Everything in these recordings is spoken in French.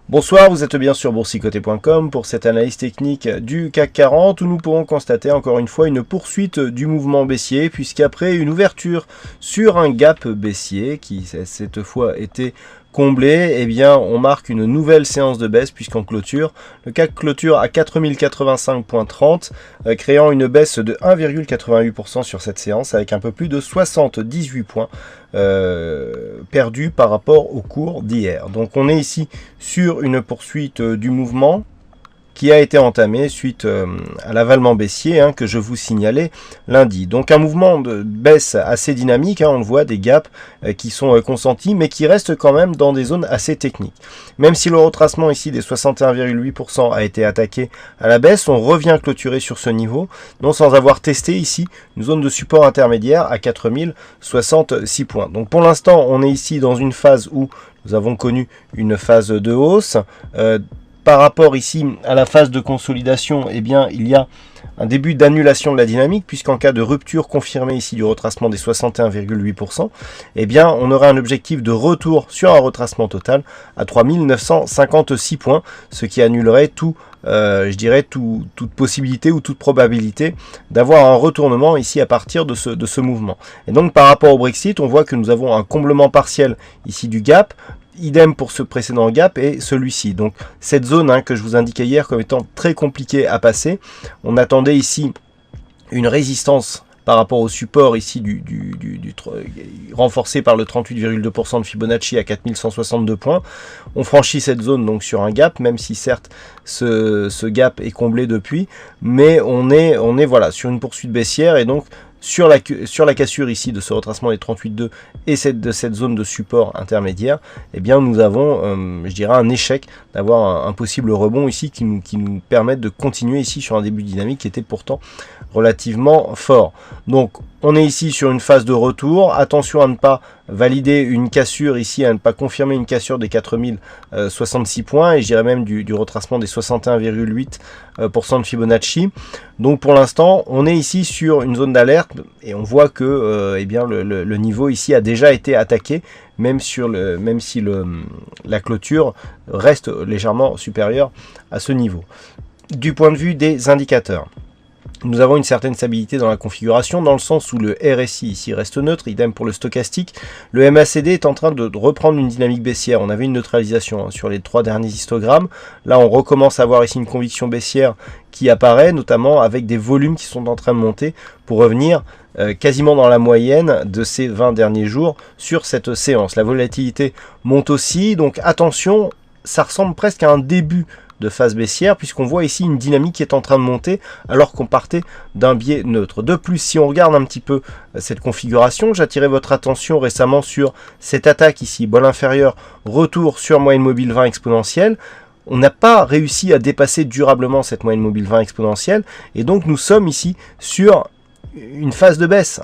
Bonsoir, vous êtes bien sur boursicoté.com pour cette analyse technique du CAC 40 où nous pourrons constater encore une fois une poursuite du mouvement baissier puisqu'après une ouverture sur un gap baissier qui cette fois était comblé, eh bien on marque une nouvelle séance de baisse puisqu'en clôture, le CAC clôture à 4085.30 créant une baisse de 1,88% sur cette séance avec un peu plus de 78 points perdus par rapport au cours d'hier. Donc on est ici sur une poursuite du mouvement qui a été entamé suite à l'avalement baissier que je vous signalais lundi. Donc un mouvement de baisse assez dynamique, on le voit, des gaps qui sont consentis, mais qui restent quand même dans des zones assez techniques. Même si le retracement ici des 61,8% a été attaqué à la baisse, on revient clôturer sur ce niveau, non sans avoir testé ici une zone de support intermédiaire à 4066 points. Donc pour l'instant, on est ici dans une phase où nous avons connu une phase de hausse. Par rapport ici à la phase de consolidation, eh bien, il y a un début d'annulation de la dynamique, puisqu'en cas de rupture confirmée ici du retracement des 61,8%, eh bien, on aura un objectif de retour sur un retracement total à 3956 points, ce qui annulerait tout, je dirais, toute possibilité ou toute probabilité d'avoir un retournement ici à partir de ce mouvement. Et donc, par rapport au Brexit, on voit que nous avons un comblement partiel ici du gap. Idem pour ce précédent gap et celui-ci. Donc cette zone que je vous indiquais hier comme étant très compliquée à passer. On attendait ici une résistance par rapport au support ici renforcé par le 38,2% de Fibonacci à 4162 points. On franchit cette zone donc sur un gap, même si certes ce gap est comblé depuis, mais on est voilà sur une poursuite baissière et donc sur la cassure ici de ce retracement des 38,2 et de cette zone de support intermédiaire, eh bien nous avons, je dirais, un échec d'avoir un possible rebond ici qui nous permette de continuer ici sur un début dynamique qui était pourtant relativement fort. Donc on est ici sur une phase de retour. Attention à ne pas valider une cassure ici, à ne pas confirmer une cassure des 4066 points et je dirais même du retracement des 61,8% de Fibonacci. Donc pour l'instant, on est ici sur une zone d'alerte et on voit que eh bien, le niveau ici a déjà été attaqué, même si la clôture reste légèrement supérieure à ce niveau. Du point de vue des indicateurs, nous avons une certaine stabilité dans la configuration, dans le sens où le RSI ici reste neutre, idem pour le stochastique. Le MACD est en train de reprendre une dynamique baissière. On avait une neutralisation sur les 3 derniers histogrammes. Là, on recommence à avoir ici une conviction baissière qui apparaît, notamment avec des volumes qui sont en train de monter pour revenir quasiment dans la moyenne de ces 20 derniers jours sur cette séance. La volatilité monte aussi, donc attention, ça ressemble presque à un début de phase baissière puisqu'on voit ici une dynamique qui est en train de monter alors qu'on partait d'un biais neutre. De plus, si on regarde un petit peu cette configuration, j'attirais votre attention récemment sur cette attaque ici, bol inférieur, retour sur moyenne mobile 20 exponentielle. On n'a pas réussi à dépasser durablement cette moyenne mobile 20 exponentielle et donc nous sommes ici sur une phase de baisse.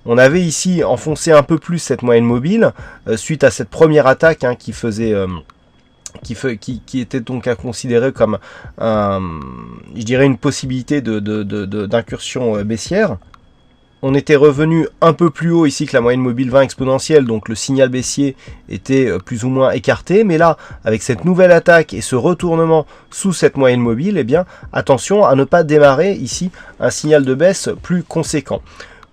On avait ici enfoncé un peu plus cette moyenne mobile suite à cette première attaque qui faisait qui était donc à considérer comme je dirais une possibilité d'incursion baissière. On était revenu un peu plus haut ici que la moyenne mobile 20 exponentielle, donc le signal baissier était plus ou moins écarté, mais là, avec cette nouvelle attaque et ce retournement sous cette moyenne mobile, eh bien, attention à ne pas démarrer ici un signal de baisse plus conséquent.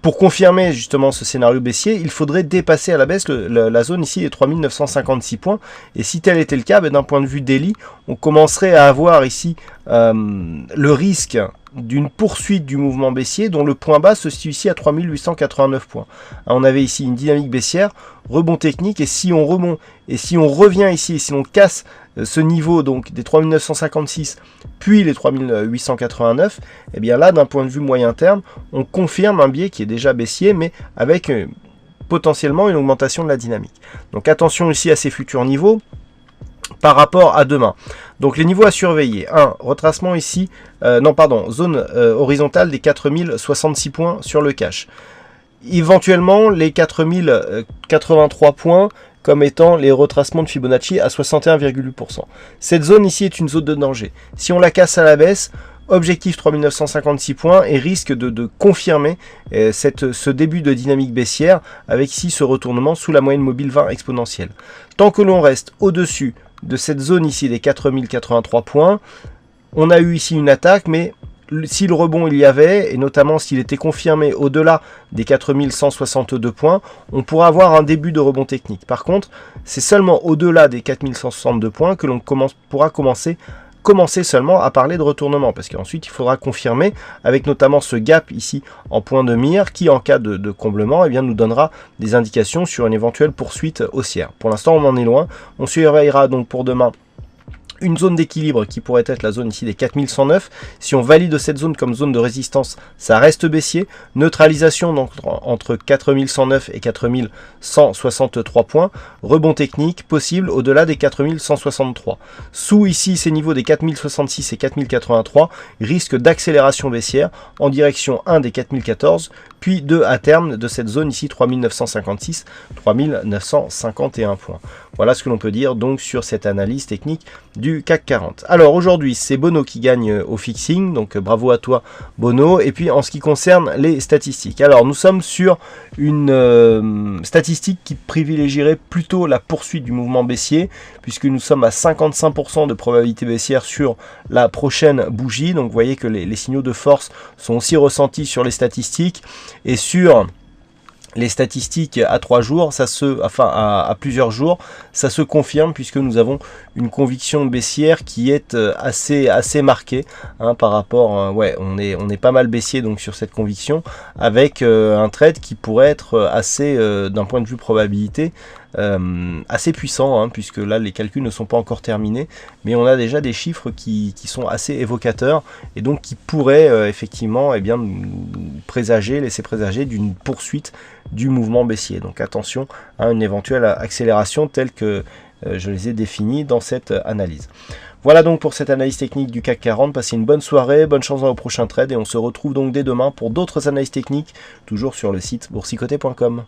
Pour confirmer justement ce scénario baissier, il faudrait dépasser à la baisse la zone ici des 3956 points. Et si tel était le cas, d'un point de vue daily, on commencerait à avoir ici le risque d'une poursuite du mouvement baissier dont le point bas se situe ici à 3889 points. On avait ici une dynamique baissière, rebond technique, et si on remonte, et si on revient ici, et si on casse ce niveau donc des 3956 puis les 3889, et bien là d'un point de vue moyen terme, on confirme un biais qui est déjà baissier mais avec potentiellement une augmentation de la dynamique. Donc attention ici à ces futurs niveaux par rapport à demain. Donc les niveaux à surveiller, retracement ici, zone horizontale des 4066 points sur le cash. Éventuellement les 4083 points comme étant les retracements de Fibonacci à 61,8%. Cette zone ici est une zone de danger. Si on la casse à la baisse, objectif 3956 points et risque de confirmer ce début de dynamique baissière avec ici ce retournement sous la moyenne mobile 20 exponentielle. Tant que l'on reste au-dessus de cette zone ici des 4083 points, on a eu ici une attaque, mais si le rebond il y avait, et notamment s'il était confirmé au-delà des 4162 points, on pourra avoir un début de rebond technique. Par contre, c'est seulement au-delà des 4162 points que l'on pourra commencer seulement à parler de retournement, parce qu'ensuite il faudra confirmer avec notamment ce gap ici en point de mire qui, en cas de comblement, eh bien, nous donnera des indications sur une éventuelle poursuite haussière. Pour l'instant on en est loin, on surveillera donc pour demain une zone d'équilibre qui pourrait être la zone ici des 4109. Si on valide cette zone comme zone de résistance, ça reste baissier. Neutralisation donc entre 4109 et 4163 points. Rebond technique possible au-delà des 4163. Sous ici ces niveaux des 4066 et 4083, risque d'accélération baissière en direction 1 des 4014, puis 2 à terme de cette zone ici 3956, 3951 points. Voilà ce que l'on peut dire donc sur cette analyse technique du CAC 40. Alors aujourd'hui c'est Bono qui gagne au fixing, donc bravo à toi Bono. Et puis en ce qui concerne les statistiques, alors nous sommes sur une statistique qui privilégierait plutôt la poursuite du mouvement baissier, puisque nous sommes à 55% de probabilité baissière sur la prochaine bougie. Donc vous voyez que les signaux de force sont aussi ressentis sur les statistiques, et sur les statistiques à 3 jours, à plusieurs jours, ça se confirme, puisque nous avons une conviction baissière qui est assez marquée hein, par rapport, on est pas mal baissier donc sur cette conviction, avec un trade qui pourrait être assez, d'un point de vue probabilité, assez puissant, hein, puisque là les calculs ne sont pas encore terminés, mais on a déjà des chiffres qui sont assez évocateurs, et donc qui pourraient effectivement eh bien, laisser présager d'une poursuite du mouvement baissier. Donc attention à une éventuelle accélération telle que je les ai définis dans cette analyse. Voilà donc pour cette analyse technique du CAC 40. Passez une bonne soirée, bonne chance dans vos prochains trades, et on se retrouve donc dès demain pour d'autres analyses techniques, toujours sur le site boursicoté.com.